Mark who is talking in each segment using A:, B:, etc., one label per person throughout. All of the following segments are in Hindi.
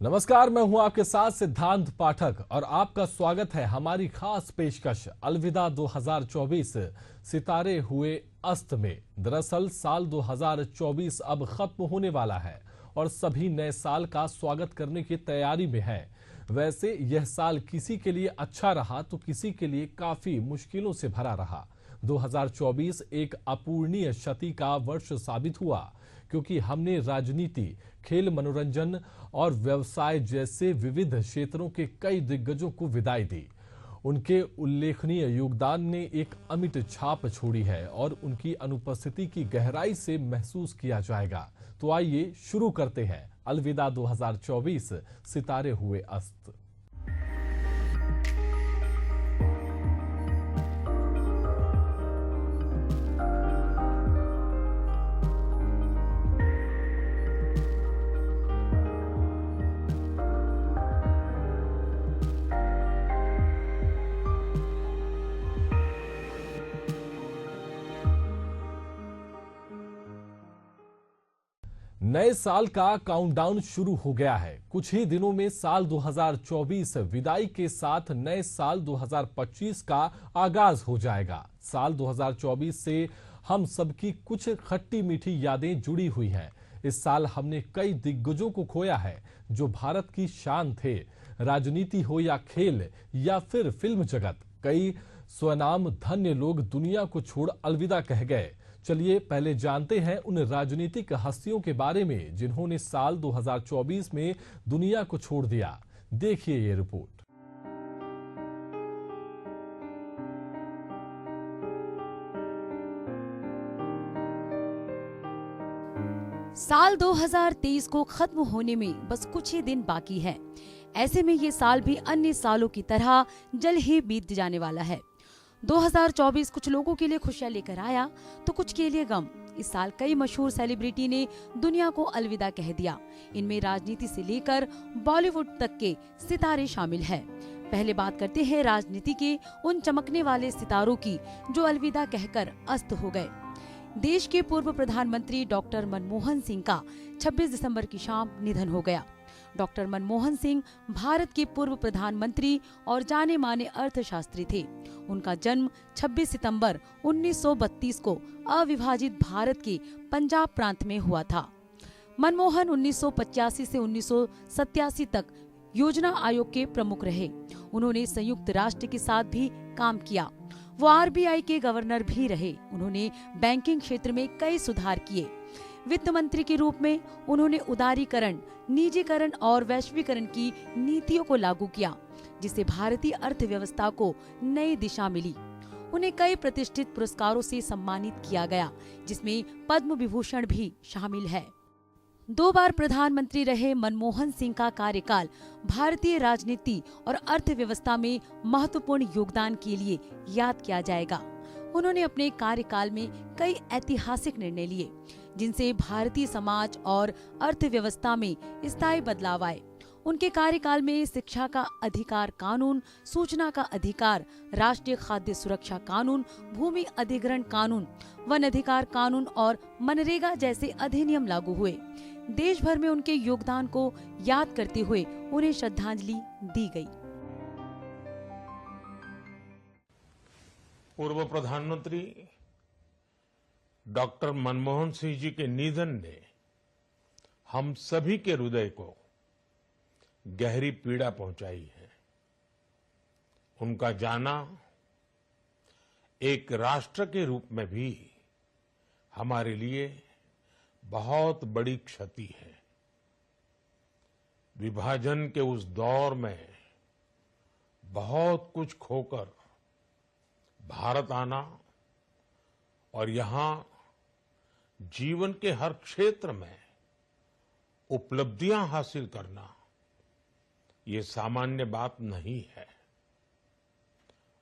A: नमस्कार, मैं हूं आपके साथ सिद्धांत पाठक और आपका स्वागत है हमारी खास पेशकश अलविदा 2024 सितारे हुए अस्त में। दरअसल साल 2024 अब खत्म होने वाला है और सभी नए साल का स्वागत करने की तैयारी में है। वैसे यह साल किसी के लिए अच्छा रहा तो किसी के लिए काफी मुश्किलों से भरा रहा। 2024 एक अपूरणीय क्षति का वर्ष साबित हुआ क्योंकि हमने राजनीति, खेल, मनोरंजन और व्यवसाय जैसे विविध क्षेत्रों के कई दिग्गजों को विदाई दी। उनके उल्लेखनीय योगदान ने एक अमिट छाप छोड़ी है और उनकी अनुपस्थिति की गहराई से महसूस किया जाएगा। तो आइए शुरू करते हैं अलविदा 2024 सितारे हुए अस्त। नए साल का काउंटडाउन शुरू हो गया है। कुछ ही दिनों में साल 2024 विदाई के साथ नए साल 2025 का आगाज हो जाएगा। साल 2024 से हम सबकी कुछ खट्टी मीठी यादें जुड़ी हुई हैं। इस साल हमने कई दिग्गजों को खोया है जो भारत की शान थे। राजनीति हो या खेल या फिर फिल्म जगत, कई स्वनाम धन्य लोग दुनिया को छोड़ अलविदा कह गए। चलिए पहले जानते हैं उन राजनीतिक हस्तियों के बारे में जिन्होंने साल 2024 में दुनिया को छोड़ दिया। देखिए ये रिपोर्ट।
B: साल 2023 को खत्म होने में बस कुछ ही दिन बाकी है। ऐसे में ये साल भी अन्य सालों की तरह जल्द ही बीत जाने वाला है। 2024 कुछ लोगों के लिए खुशियां लेकर आया तो कुछ के लिए गम। इस साल कई मशहूर सेलिब्रिटी ने दुनिया को अलविदा कह दिया। इनमें राजनीति से लेकर बॉलीवुड तक के सितारे शामिल हैं। पहले बात करते हैं राजनीति के उन चमकने वाले सितारों की जो अलविदा कहकर अस्त हो गए। देश के पूर्व प्रधानमंत्री डॉक्टर मनमोहन सिंह का 26 दिसंबर की शाम निधन हो गया। डॉक्टर मनमोहन सिंह भारत के पूर्व प्रधानमंत्री और जाने माने अर्थशास्त्री थे। उनका जन्म 26 सितंबर 1932 को अविभाजित भारत के पंजाब प्रांत में हुआ था। मनमोहन 1985 से 1987 तक योजना आयोग के प्रमुख रहे। उन्होंने संयुक्त राष्ट्र के साथ भी काम किया। वो आरबीआई के गवर्नर भी रहे। उन्होंने बैंकिंग क्षेत्र में कई सुधार किए। वित्त मंत्री के रूप में उन्होंने उदारीकरण, निजीकरण और वैश्वीकरण की नीतियों को लागू किया, जिससे भारतीय अर्थव्यवस्था को नई दिशा मिली। उन्हें कई प्रतिष्ठित पुरस्कारों से सम्मानित किया गया, जिसमें पद्म विभूषण भी शामिल है। 2 बार प्रधानमंत्री रहे मनमोहन सिंह का कार्यकाल भारतीय राजनीति और अर्थव्यवस्था में महत्वपूर्ण योगदान के लिए याद किया जाएगा। उन्होंने अपने कार्यकाल में कई ऐतिहासिक निर्णय लिए, जिनसे भारतीय समाज और अर्थव्यवस्था में स्थायी बदलाव आए। उनके कार्यकाल में शिक्षा का अधिकार कानून, सूचना का अधिकार, राष्ट्रीय खाद्य सुरक्षा कानून, भूमि अधिग्रहण कानून, वन अधिकार कानून और मनरेगा जैसे अधिनियम लागू हुए। देश भर में उनके योगदान को याद करते हुए उन्हें श्रद्धांजलि दी गई।
C: पूर्व प्रधानमंत्री डॉक्टर मनमोहन सिंह जी के निधन ने हम सभी के हृदय को गहरी पीड़ा पहुंचाई है। उनका जाना एक राष्ट्र के रूप में भी हमारे लिए बहुत बड़ी क्षति है। विभाजन के उस दौर में बहुत कुछ खोकर भारत आना और यहां जीवन के हर क्षेत्र में उपलब्धियां हासिल करना ये सामान्य बात नहीं है।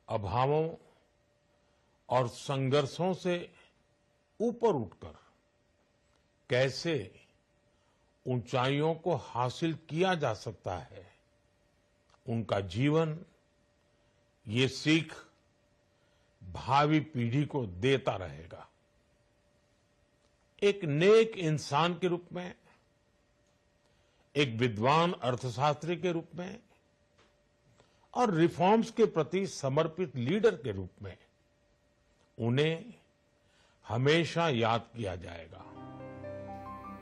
C: अभावों और संघर्षों से ऊपर उठकर कैसे ऊंचाइयों को हासिल किया जा सकता है, उनका जीवन ये सीख भावी पीढ़ी को देता रहेगा। एक नेक इंसान के रूप में, एक विद्वान अर्थशास्त्री के रूप में और रिफॉर्म्स के प्रति समर्पित लीडर के रूप में उन्हें हमेशा याद किया जाएगा।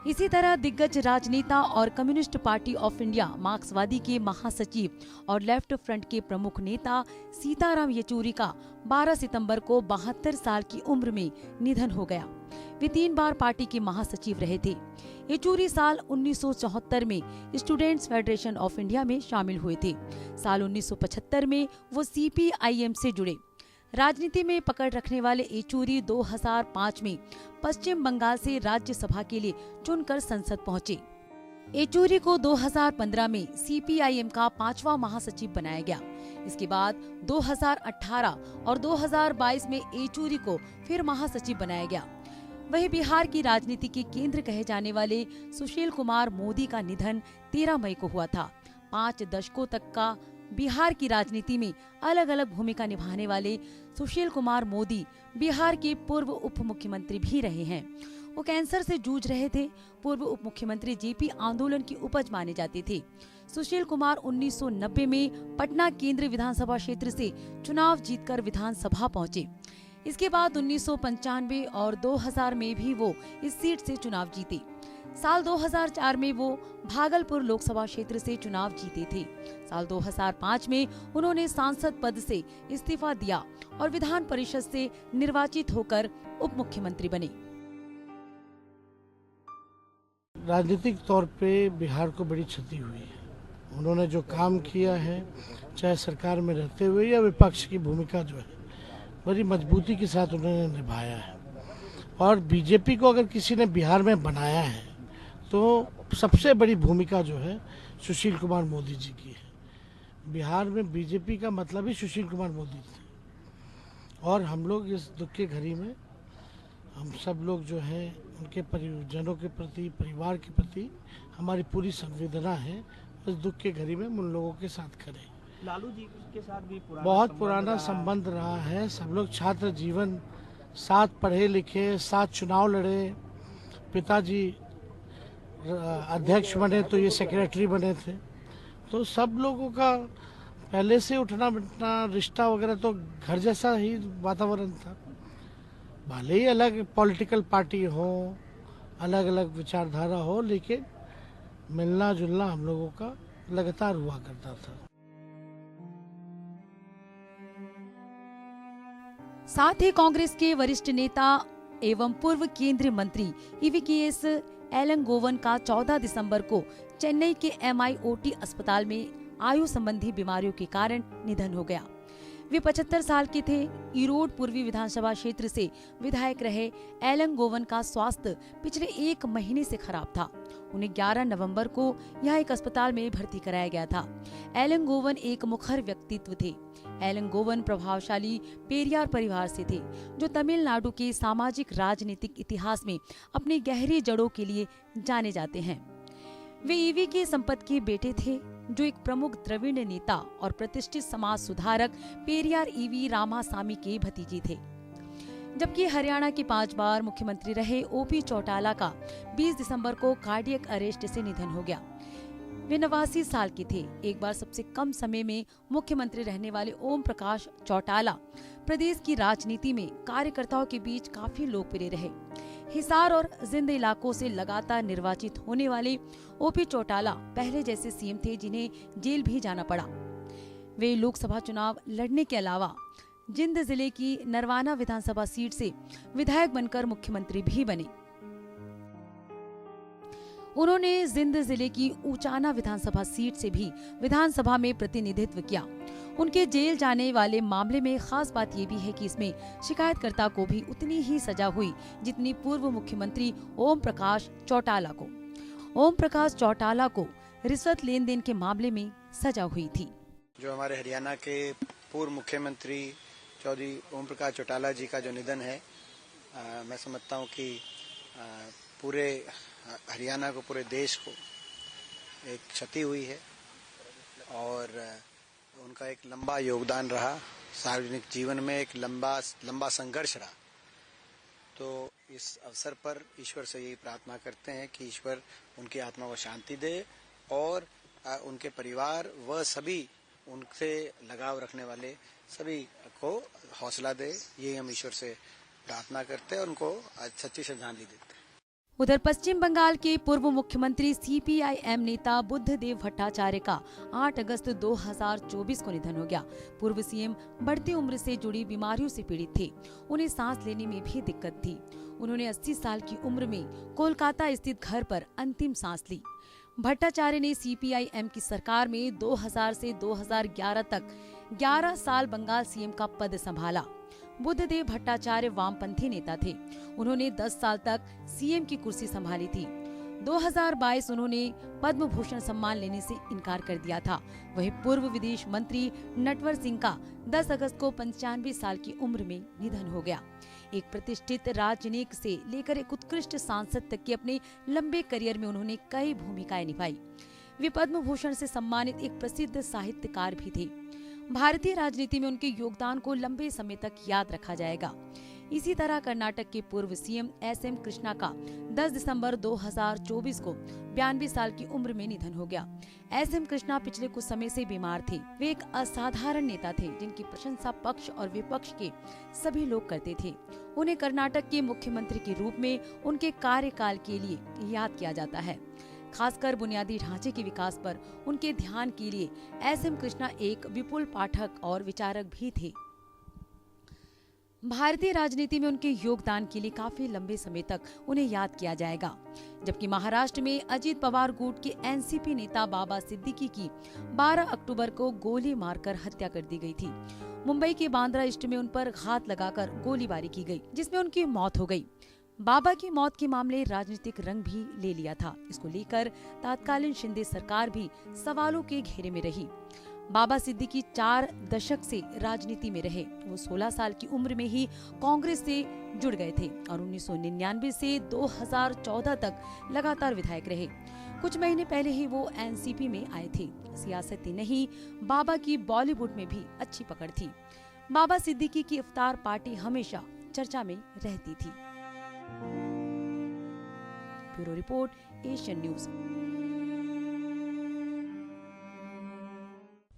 B: इसी तरह दिग्गज राजनेता और कम्युनिस्ट पार्टी ऑफ इंडिया मार्क्सवादी के महासचिव और लेफ्ट फ्रंट के प्रमुख नेता सीताराम येचुरी का 12 सितंबर को 72 साल की उम्र में निधन हो गया। वे 3 बार पार्टी के महासचिव रहे थे। येचुरी साल 1974 में स्टूडेंट्स फेडरेशन ऑफ इंडिया में शामिल हुए थे। साल 1975 में वो CPIM से जुड़े। राजनीति में पकड़ रखने वाले येचुरी 2005 में पश्चिम बंगाल से राज्यसभा के लिए चुनकर संसद पहुंचे। येचुरी को 2015 में CPIM का 5वां महासचिव बनाया गया। इसके बाद 2018 और 2022 में येचुरी को फिर महासचिव बनाया गया। वहीं बिहार की राजनीति के केंद्र कहे जाने वाले सुशील कुमार मोदी का निधन 13 मई को हुआ था। 5 दशकों तक का बिहार की राजनीति में अलग अलग भूमिका निभाने वाले सुशील कुमार मोदी बिहार के पूर्व उप मुख्यमंत्री भी रहे हैं। वो कैंसर से जूझ रहे थे। पूर्व उप मुख्यमंत्री JP आंदोलन की उपज माने जाते थे। सुशील कुमार 1990 में पटना केंद्रीय विधानसभा क्षेत्र से चुनाव जीतकर विधानसभा पहुंचे। इसके बाद 1995 और 2000 में भी वो इस सीट से चुनाव जीते। साल 2004 में वो भागलपुर लोकसभा क्षेत्र से चुनाव जीते थे। साल 2005 में उन्होंने सांसद पद से इस्तीफा दिया और विधान परिषद से निर्वाचित होकर उप मुख्यमंत्री बने।
D: राजनीतिक तौर पे बिहार को बड़ी क्षति हुई है। उन्होंने जो काम किया है, चाहे सरकार में रहते हुए या विपक्ष की भूमिका जो है, बड़ी मजबूती के साथ उन्होंने निभाया है। और बीजेपी को अगर किसी ने बिहार में बनाया है तो सबसे बड़ी भूमिका जो है सुशील कुमार मोदी जी की है। बिहार में बीजेपी का मतलब ही सुशील कुमार मोदी थे। और हम लोग इस दुख की घड़ी में हम सब लोग जो है उनके परिजनों के प्रति, परिवार के प्रति हमारी पूरी संवेदना है। इस दुख के घड़ी में हम उन लोगों के साथ खड़े।
E: लालू जी के साथ भी
D: बहुत पुराना संबंध रहा है। सब लोग छात्र जीवन साथ पढ़े लिखे, साथ चुनाव लड़े। पिताजी अध्यक्ष बने तो ये सेक्रेटरी बने थे। तो सब लोगों का पहले से उठना बैठना, रिश्ता वगैरह तो घर जैसा ही वातावरण था। भले ही अलग पॉलिटिकल पार्टी हो, अलग अलग विचारधारा हो, लेकिन मिलना जुलना हम लोगों का लगातार हुआ करता था।
B: साथ ही कांग्रेस के वरिष्ठ नेता एवं पूर्व केंद्रीय मंत्री EVKS एलंगोवन का 14 दिसंबर को चेन्नई के MIOT अस्पताल में आयु संबंधी बीमारियों के कारण निधन हो गया। वे 75 साल के थे। ईरोड पूर्वी विधानसभा क्षेत्र से विधायक रहे एलंगोवन का स्वास्थ्य पिछले 1 महीने से खराब था। उन्हें 11 नवंबर को यहाँ एक अस्पताल में भर्ती कराया गया था। एलंगोवन एक मुखर व्यक्तित्व थे। एलंगोवन प्रभावशाली पेरियार परिवार से थे, जो तमिलनाडु के सामाजिक राजनीतिक इतिहास में अपनी गहरी जड़ों के लिए जाने जाते हैं। वे EV के संपत के बेटे थे, जो एक प्रमुख द्रविड़ नेता और प्रतिष्ठित समाज सुधारक पेरियार EV रामासामी के भतीजे थे। जबकि हरियाणा के 5 बार मुख्यमंत्री रहे OP चौटाला का 20 दिसंबर को कार्डियक अरेस्ट से निधन हो गया। वे 89 साल के थे। एक बार सबसे कम समय में मुख्यमंत्री रहने वाले ओम प्रकाश चौटाला प्रदेश की राजनीति में कार्यकर्ताओं के बीच काफी लोकप्रिय रहे। हिसार और जिंद इलाकों से लगातार निर्वाचित होने वाले OP चौटाला पहले जैसे CM थे, जिन्हें जेल भी जाना पड़ा। वे लोकसभा चुनाव लड़ने के अलावा जिंद जिले की नरवाना विधानसभा सीट से विधायक बनकर मुख्यमंत्री भी बने। उन्होंने जिंद जिले की ऊचाना विधानसभा सीट से भी विधानसभा में प्रतिनिधित्व किया। उनके जेल जाने वाले मामले में खास बात ये भी है कि इसमें शिकायतकर्ता को भी उतनी ही सजा हुई जितनी पूर्व मुख्यमंत्री ओम प्रकाश चौटाला को। ओम प्रकाश चौटाला को रिश्वत लेन देन के मामले में सजा हुई थी।
F: जो हमारे हरियाणा के पूर्व मुख्यमंत्री चौधरी ओम प्रकाश चौटाला जी का जो निधन है, मैं समझता हूँ कि पूरे हरियाणा को, पूरे देश को एक क्षति हुई है और उनका एक लंबा योगदान रहा। सार्वजनिक जीवन में एक लंबा संघर्ष रहा। तो इस अवसर पर ईश्वर से यही प्रार्थना करते हैं कि ईश्वर उनकी आत्मा को शांति दे और उनके परिवार व सभी उनसे लगाव रखने वाले सभी को हौसला दे, ये हम ईश्वर से प्रार्थना करते हैं और उनको सच्ची श्रद्धांजलि देते हैं।
B: उधर पश्चिम बंगाल के पूर्व मुख्यमंत्री सीपीआईएम नेता बुद्धदेव भट्टाचार्य का 8 अगस्त 2024 को निधन हो गया। पूर्व सीएम बढ़ती उम्र से जुड़ी बीमारियों से पीड़ित थे। उन्हें सांस लेने में भी दिक्कत थी। उन्होंने 80 साल की उम्र में कोलकाता स्थित घर पर अंतिम सांस ली। भट्टाचार्य ने सीपीआईएम की सरकार में 2000 से 2011 तक 11 साल बंगाल सीएम का पद संभाला। बुद्धदेव भट्टाचार्य वामपंथी नेता थे। उन्होंने 10 साल तक सीएम की कुर्सी संभाली थी। 2022 उन्होंने पद्म भूषण सम्मान लेने से इनकार कर दिया था। वहीं पूर्व विदेश मंत्री नटवर सिंह का 10 अगस्त को 95 साल की उम्र में निधन हो गया। एक प्रतिष्ठित राजनीतिक से लेकर एक उत्कृष्ट सांसद तक के अपने लंबे करियर में उन्होंने कई भूमिकाएं निभाई। वे पद्म भूषण से सम्मानित एक प्रसिद्ध साहित्यकार भी थे। भारतीय राजनीति में उनके योगदान को लंबे समय तक याद रखा जाएगा। इसी तरह कर्नाटक के पूर्व सीएम एसएम कृष्णा का 10 दिसंबर 2024 को 92 साल की उम्र में निधन हो गया। एसएम कृष्णा पिछले कुछ समय से बीमार थे। वे एक असाधारण नेता थे जिनकी प्रशंसा पक्ष और विपक्ष के सभी लोग करते थे। उन्हें कर्नाटक के मुख्यमंत्री के रूप में उनके कार्यकाल के लिए याद किया जाता है। खासकर बुनियादी ढांचे के विकास पर उनके ध्यान के लिए एसएम कृष्णा एक विपुल पाठक और विचारक भी थे। भारतीय राजनीति में उनके योगदान के लिए काफी लंबे समय तक उन्हें याद किया जाएगा। जबकि महाराष्ट्र में अजीत पवार गुट के एनसीपी नेता बाबा सिद्दीकी की 12 अक्टूबर को गोली मारकर हत्या कर दी गई थी। मुंबई के बांद्रा ईस्ट में उन पर घात लगाकर गोलीबारी की गई, जिसमें उनकी मौत हो गई। बाबा की मौत के मामले राजनीतिक रंग भी ले लिया था। इसको लेकर तत्कालीन शिंदे सरकार भी सवालों के घेरे में रही। बाबा सिद्दीकी 4 दशक से राजनीति में रहे। वो 16 साल की उम्र में ही कांग्रेस से जुड़ गए थे और 1999 से 2014 तक लगातार विधायक रहे। कुछ महीने पहले ही वो एनसीपी में आए थे। सियासत ही नहीं, बाबा की बॉलीवुड में भी अच्छी पकड़ थी। बाबा सिद्दीकी की इफ्तार पार्टी हमेशा चर्चा में रहती थी। Bureau report, Asian news.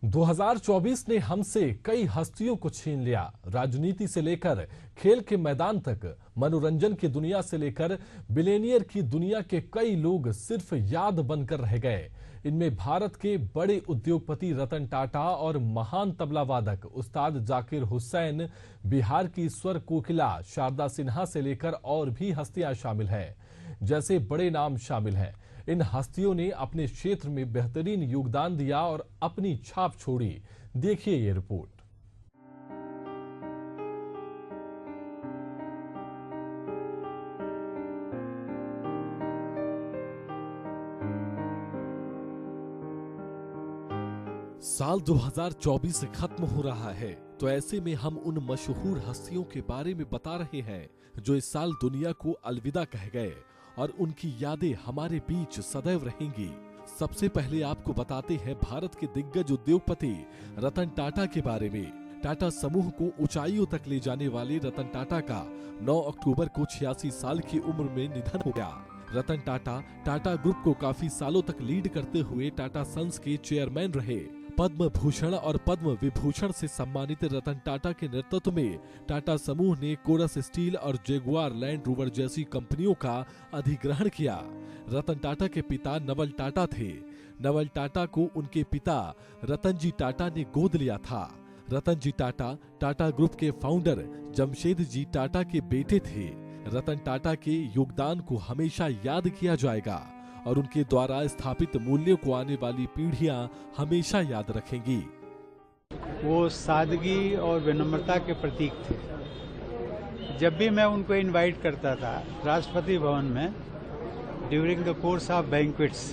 A: 2024 ने हमसे कई हस्तियों को छीन लिया। राजनीति से लेकर खेल के मैदान तक, मनोरंजन की दुनिया से लेकर बिलियनियर की दुनिया के कई लोग सिर्फ याद बनकर रह गए। इनमें भारत के बड़े उद्योगपति रतन टाटा और महान तबला वादक उस्ताद जाकिर हुसैन, बिहार की स्वर कोकिला शारदा सिन्हा से लेकर और भी हस्तियां शामिल हैं। जैसे बड़े नाम शामिल हैं। इन हस्तियों ने अपने क्षेत्र में बेहतरीन योगदान दिया और अपनी छाप छोड़ी। देखिए ये रिपोर्ट। साल 2024 खत्म हो रहा है, तो ऐसे में हम उन मशहूर हस्तियों के बारे में बता रहे हैं जो इस साल दुनिया को अलविदा कह गए और उनकी यादें हमारे बीच सदैव रहेंगी। सबसे पहले आपको बताते हैं भारत के दिग्गज उद्योगपति रतन टाटा के बारे में। टाटा समूह को ऊंचाइयों तक ले जाने वाले रतन टाटा का 9 अक्टूबर को 86 साल की उम्र में निधन हो गया। रतन टाटा टाटा ग्रुप को काफी सालों तक लीड करते हुए टाटा सन्स के चेयरमैन रहे। पद्म भूषण और पद्म विभूषण से सम्मानित रतन टाटा के नेतृत्व में टाटा समूह ने कोरस स्टील और जगुआर लैंड रोवर जैसी कंपनियों का अधिग्रहण किया। रतन टाटा के पिता नवल टाटा थे। नवल टाटा को उनके पिता रतन जी टाटा ने गोद लिया था। रतन जी टाटा टाटा ग्रुप के फाउंडर जमशेद जी टाटा के बेटे थे। रतन टाटा के योगदान को हमेशा याद किया जाएगा और उनके द्वारा स्थापित मूल्यों को आने वाली पीढ़ियां हमेशा याद रखेंगी।
G: वो सादगी और विनम्रता के प्रतीक थे। जब भी मैं उनको इनवाइट करता था राष्ट्रपति भवन में during the course of banquets,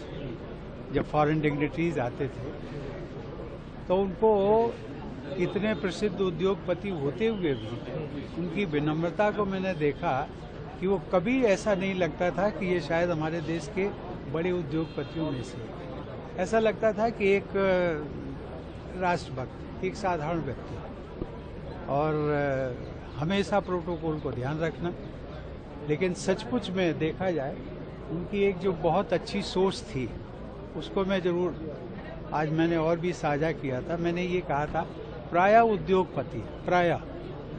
G: जब फॉरेन डिग्निटरीज आते थे, तो उनको इतने प्रसिद्ध उद्योगपति होते हुए भी उनकी विनम्रता को मैंने देखा कि वो कभी ऐसा नहीं लगता था कि ये शायद हमारे देश के बड़े उद्योगपतियों में से। ऐसा लगता था कि एक राष्ट्रभक्त, एक साधारण व्यक्ति, और हमेशा प्रोटोकॉल को ध्यान रखना। लेकिन सचमुच में देखा जाए उनकी एक जो बहुत अच्छी सोच थी उसको मैं जरूर आज मैंने और भी साझा किया था। मैंने ये कहा था प्रायः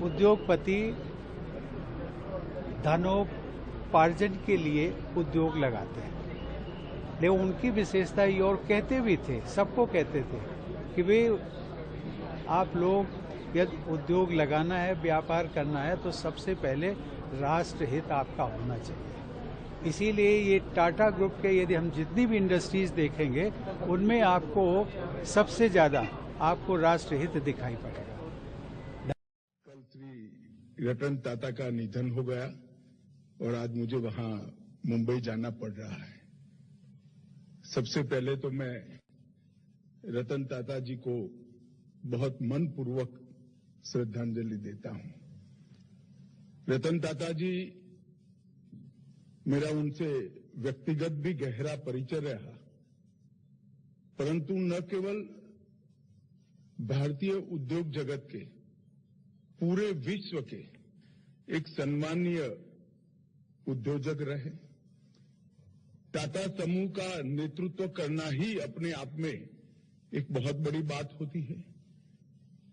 G: उद्योगपति धनोपार्जन के लिए उद्योग लगाते हैं, लेकिन उनकी विशेषता ये और कहते भी थे, सबको कहते थे कि भाई आप लोग यदि उद्योग लगाना है, व्यापार करना है तो सबसे पहले राष्ट्र हित आपका होना चाहिए। इसीलिए ये टाटा ग्रुप के यदि हम जितनी भी इंडस्ट्रीज देखेंगे उनमें आपको सबसे ज्यादा आपको राष्ट्र हित दिखाई पड़ेगा।
H: कल श्री रतन टाटा का निधन हो गया और आज मुझे वहां मुंबई जाना पड़ रहा है। सबसे पहले तो मैं रतन टाटा जी को बहुत मनपूर्वक श्रद्धांजलि देता हूं। रतन टाटा जी, मेरा उनसे व्यक्तिगत भी गहरा परिचय रहा, परंतु न केवल भारतीय उद्योग जगत के, पूरे विश्व के एक सम्मानीय उद्योजक रहे। टाटा समूह का नेतृत्व करना ही अपने आप में एक बहुत बड़ी बात होती है,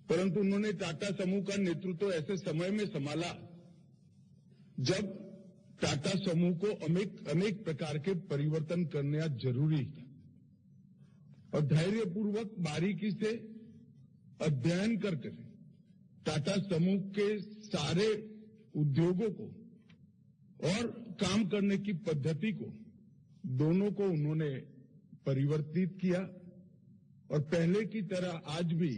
H: परंतु उन्होंने टाटा समूह का नेतृत्व ऐसे समय में संभाला जब टाटा समूह को अनेक प्रकार के परिवर्तन करना जरूरी था और धैर्यपूर्वक बारीकी से अध्ययन करके टाटा समूह के सारे उद्योगों को और काम करने की पद्धति को, दोनों को उन्होंने परिवर्तित किया और पहले की तरह आज भी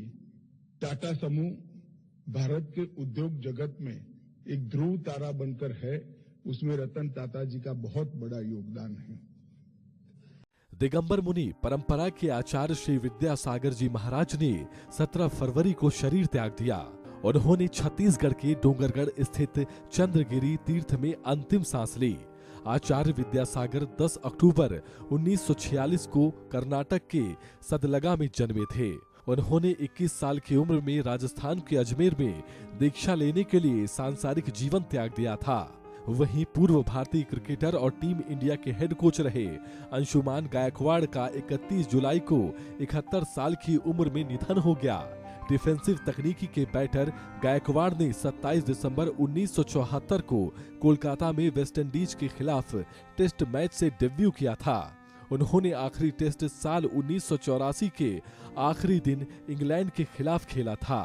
H: टाटा समूह भारत के उद्योग जगत में एक ध्रुव तारा बनकर है। उसमें रतन टाटा जी का बहुत बड़ा योगदान है।
A: दिगंबर मुनि परंपरा के आचार्य श्री विद्यासागर जी महाराज ने 17 फरवरी को शरीर त्याग दिया। उन्होंने छत्तीसगढ़ के डोंगरगढ़ स्थित चंद्रगिरी तीर्थ में अंतिम सांस ली। आचार्य विद्यासागर 10 अक्टूबर 1946 को कर्नाटक के सदलगा में जन्मे थे। उन्होंने 21 साल की उम्र में राजस्थान के अजमेर में दीक्षा लेने के लिए सांसारिक जीवन त्याग दिया था। वहीं पूर्व भारतीय क्रिकेटर और टीम इंडिया के हेड कोच रहे अंशुमान गायकवाड़ का 31 जुलाई को 71 साल की उम्र में निधन हो गया। डिफेंसिव तकनीकी के बैटर गायकवाड़ ने 27 दिसंबर 1974 को कोलकाता में वेस्टइंडीज के खिलाफ टेस्ट मैच से डेब्यू किया था। उन्होंने आखिरी टेस्ट साल 1984 के आखिरी दिन इंग्लैंड के खिलाफ खेला था।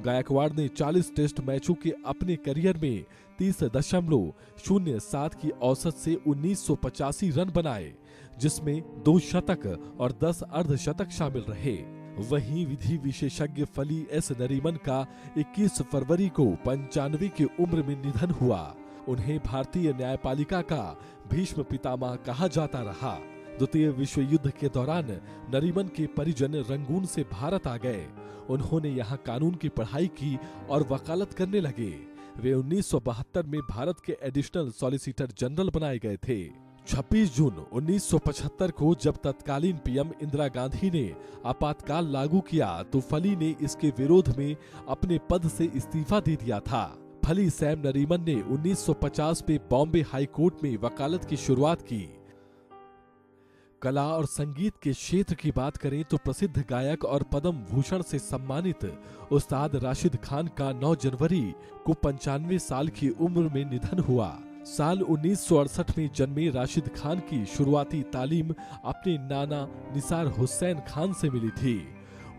A: गायकवाड़ ने 40 टेस्ट मैचों के अपने करियर में 30.07 की औसत से 1985 रन बनाए, जिसमें 2 शतक और 10 अर्धशतक शामिल रहे। वहीं विधि विशेषज्ञ फली एस नरीमन का 21 फरवरी को 95 की उम्र में निधन हुआ। उन्हें भारतीय न्यायपालिका का भीष्म पितामह कहा जाता रहा। द्वितीय विश्व युद्ध के दौरान नरीमन के परिजन रंगून से भारत आ गए। उन्होंने यहाँ कानून की पढ़ाई की और वकालत करने लगे। वे 1972 में भारत के एडिशनल सॉलिसिटर जनरल बनाए गए थे। 26 जून 1975 को जब तत्कालीन पीएम इंदिरा गांधी ने आपातकाल लागू किया तो फली ने इसके विरोध में अपने पद से इस्तीफा दे दिया था। फली सैम नरीमन ने 1950 में बॉम्बे हाई कोर्ट में वकालत की शुरुआत की। कला और संगीत के क्षेत्र की बात करें तो प्रसिद्ध गायक और पद्म भूषण से सम्मानित उस्ताद राशिद खान का 9 जनवरी को 95 साल की उम्र में निधन हुआ। साल 1968 में जन्मे राशिद खान की शुरुआती तालीम अपने नाना निसार हुसैन खान से मिली थी।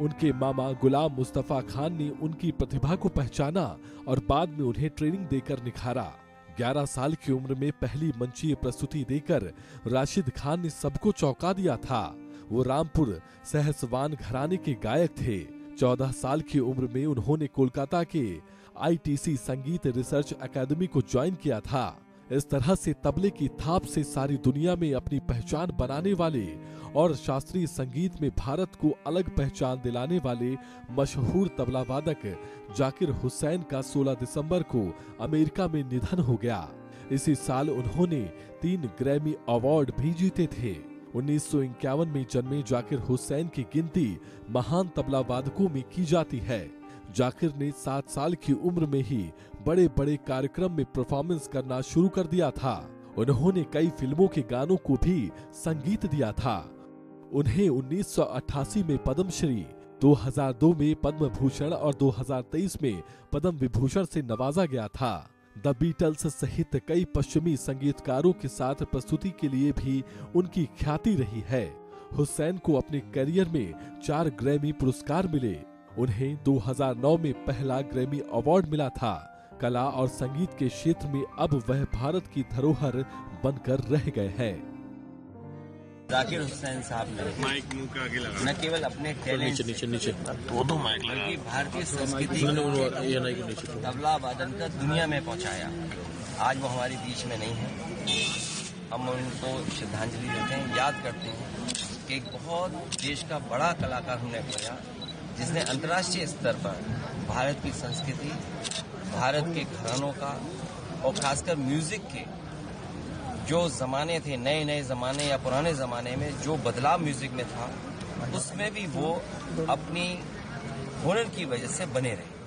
A: उनके मामा गुलाम मुस्तफा खान ने उनकी प्रतिभा को पहचाना और बाद में उन्हें ट्रेनिंग देकर निखारा। 11 साल की उम्र में पहली मंचीय प्रस्तुति देकर राशिद खान ने सबको चौंका दिया था। वो रामपुर सहसवान घराने के गायक थे। 14 साल की उम्र में उन्होंने कोलकाता के ITC संगीत रिसर्च एकेडमी को ज्वाइन किया था। इस तरह से तबले की थाप से सारी दुनिया में अपनी पहचान बनाने वाले और शास्त्रीय संगीत में भारत को अलग पहचान दिलाने वाले मशहूर तबला वादक जाकिर हुसैन का 16 दिसंबर को अमेरिका में निधन हो गया। इसी साल उन्होंने 3 ग्रैमी अवार्ड भी जीते थे। 1951 में जन्मे जाकिर हुसैन की गिनती महान तबला वादकों में की जाती है। जाकिर ने 7 साल की उम्र में ही बड़े बड़े कार्यक्रम में परफॉर्मेंस करना शुरू कर दिया था। उन्होंने कई फिल्मों के गानों को भी संगीत दिया था। उन्हें 1988 में पद्मश्री, 2002 में पद्म भूषण और 2023 में पद्म विभूषण से नवाजा गया था। द बीटल्स सहित कई पश्चिमी संगीतकारों के साथ प्रस्तुति के लिए भी उनकी ख्याति रही है। हुसैन को अपने करियर में 4 ग्रैमी पुरस्कार मिले। उन्हें 2009 में पहला ग्रैमी अवार्ड मिला था। कला और संगीत के क्षेत्र में अब वह भारत की धरोहर बनकर रह गए हैं।
I: जाकिर हुसैन साहब ने न केवल अपने टैलेंट बल्कि भारतीय संस्कृति तबला वादन का दुनिया में पहुंचाया। आज वो हमारे बीच में नहीं है। हम उनको श्रद्धांजलि देते हैं, याद करते हैं कि एक बहुत देश का बड़ा कलाकार हमने खोया, जिसने अंतर्राष्ट्रीय स्तर पर भारत की संस्कृति, भारत के घरानों का और खासकर म्यूजिक के जो जमाने थे, नए नए जमाने या पुराने जमाने में जो बदलाव म्यूजिक में था, उसमें भी वो अपनी हुनर की वजह से बने रहे।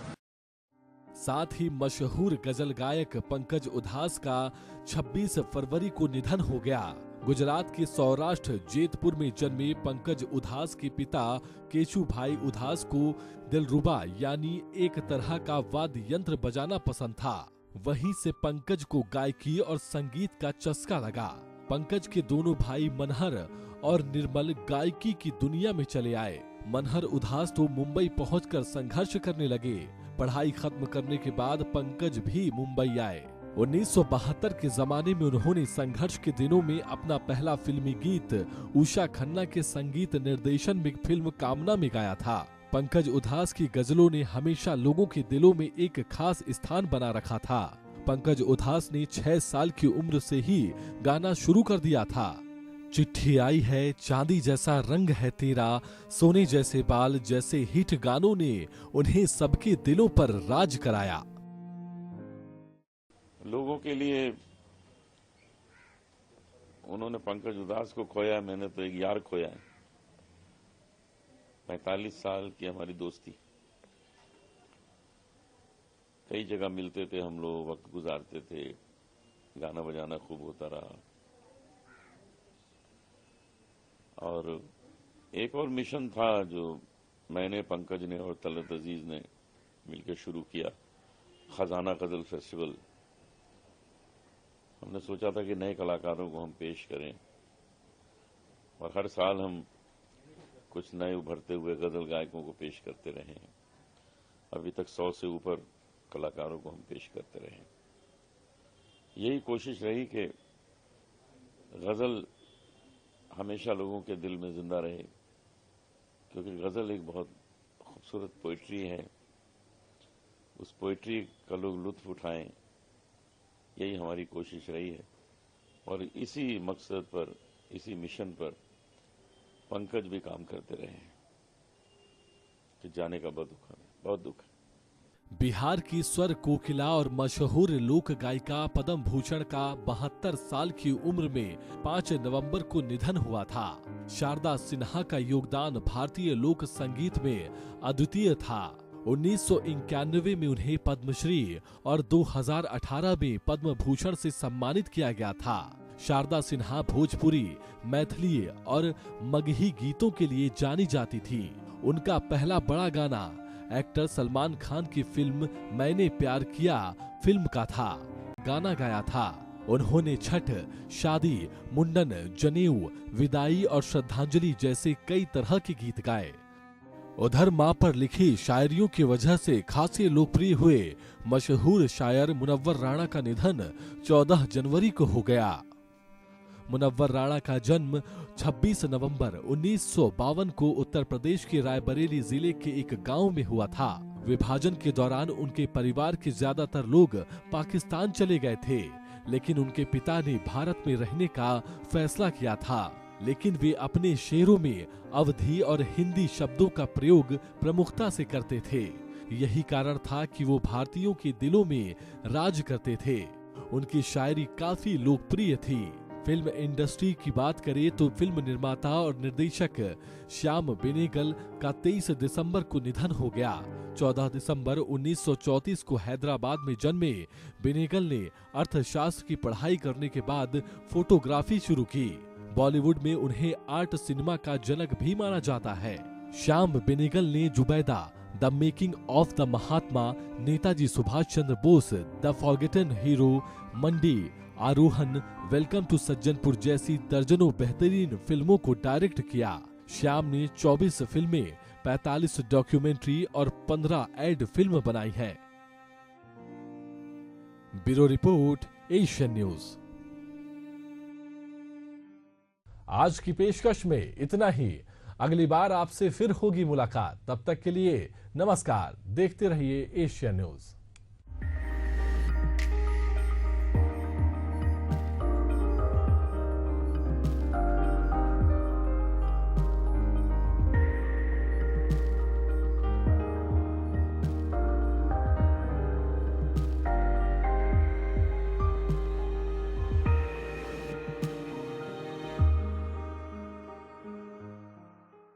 A: साथ ही मशहूर गजल गायक पंकज उधास का 26 फरवरी को निधन हो गया। गुजरात के सौराष्ट्र जेतपुर में जन्मे पंकज उधास के पिता केशु भाई उधास को दिलरुबा यानी एक तरह का वाद्य यंत्र बजाना पसंद था। वहीं से पंकज को गायकी और संगीत का चस्का लगा। पंकज के दोनों भाई मनहर और निर्मल गायकी की दुनिया में चले आए। मनहर उधास तो मुंबई पहुंचकर संघर्ष करने लगे। पढ़ाई खत्म करने के बाद पंकज भी मुंबई आए। 1972 के जमाने में उन्होंने संघर्ष के दिनों में अपना पहला फिल्मी गीत उषा खन्ना के संगीत निर्देशन में फिल्म कामना में गाया था। पंकज उधास की गजलों ने हमेशा लोगों के दिलों में एक खास स्थान बना रखा था। पंकज उधास ने 6 साल की उम्र से ही गाना शुरू कर दिया था। चिट्ठी आई है, चांदी जैसा रंग है तेरा, सोने जैसे बाल जैसे हिट गानों ने उन्हें सबके दिलों पर राज कराया।
J: लोगों के लिए उन्होंने पंकज उधास को खोया, मैंने तो एक यार खोया है। 45 साल की हमारी दोस्ती, कई जगह मिलते थे हम लोग, वक्त गुजारते थे, गाना बजाना खूब होता रहा। और एक और मिशन था जो मैंने, पंकज ने और तलत अजीज ने मिलकर शुरू किया, खजाना गजल फेस्टिवल। हमने सोचा था कि नए कलाकारों को हम पेश करें और हर साल हम कुछ नए उभरते हुए गजल गायकों को पेश करते रहे। अभी तक 100 से ऊपर कलाकारों को हम पेश करते रहे। यही कोशिश रही कि गजल हमेशा लोगों के दिल में जिंदा रहे, क्योंकि गजल एक बहुत खूबसूरत पोइट्री है। उस पोइट्री का लोग लुत्फ उठाएं, यही हमारी कोशिश रही है। और इसी मकसद पर, इसी मिशन पर पंकज भी काम करते रहे हैं। कि जाने का बहुत दुख है।
A: बिहार की स्वर कोकिला और मशहूर लोक गायिका पद्म भूषण का 72 साल की उम्र में 5 नवंबर को निधन हुआ था। शारदा सिन्हा का योगदान भारतीय लोक संगीत में अद्वितीय था। 1991 में उन्हें पद्मश्री और 2018 में पद्म भूषण से सम्मानित किया गया था। शारदा सिन्हा भोजपुरी, मैथिली और मगही गीतों के लिए जानी जाती थी। उनका पहला बड़ा गाना एक्टर सलमान खान की फिल्म मैंने प्यार किया फिल्म का था। गाना गाया था। उन्होंने छठ, शादी, मुंडन, जनेऊ, विदाई और श्रद्धांजलि जैसे कई तरह के गीत गाए। उधर मां पर लिखी शायरियों की वजह से खासे लोकप्रिय हुए मशहूर शायर मुनव्वर राणा का निधन 14 जनवरी को हो गया। मुनव्वर राणा का जन्म 26 नवंबर 1952 को उत्तर प्रदेश के रायबरेली जिले के एक गांव में हुआ था। विभाजन के दौरान उनके परिवार के ज्यादातर लोग पाकिस्तान चले गए थे, लेकिन उनके पिता ने भारत में रहने का फैसला किया था। लेकिन वे अपने शेरों में अवधी और हिंदी शब्दों का प्रयोग प्रमुखता से करते थे। यही कारण था कि वो भारतीयों के दिलों में राज करते थे। उनकी शायरी काफी लोकप्रिय थी। फिल्म इंडस्ट्री की बात करें तो फिल्म निर्माता और निर्देशक श्याम बेनेगल का 23 दिसंबर को निधन हो गया। 14 दिसंबर 1934 को हैदराबाद में जन्मे बेनेगल ने अर्थशास्त्र की पढ़ाई करने के बाद फोटोग्राफी शुरू की। बॉलीवुड में उन्हें आर्ट सिनेमा का जनक भी माना जाता है। श्याम बेनेगल ने Zubeidaa, the making of the Mahatma, Netaji Subhash Chandra Bose, the forgotten hero, Mandi, Aarohan, welcome to Sajjanpur जैसी दर्जनों बेहतरीन फिल्मों को डायरेक्ट किया। श्याम ने 24 फिल्में, 45 डॉक्यूमेंट्री और 15 एड फिल्म बनाई है। Bureau report, Asian news. आज की पेशकश में इतना ही। अगली बार आपसे फिर होगी मुलाकात। तब तक के लिए नमस्कार। देखते रहिए एशियन न्यूज।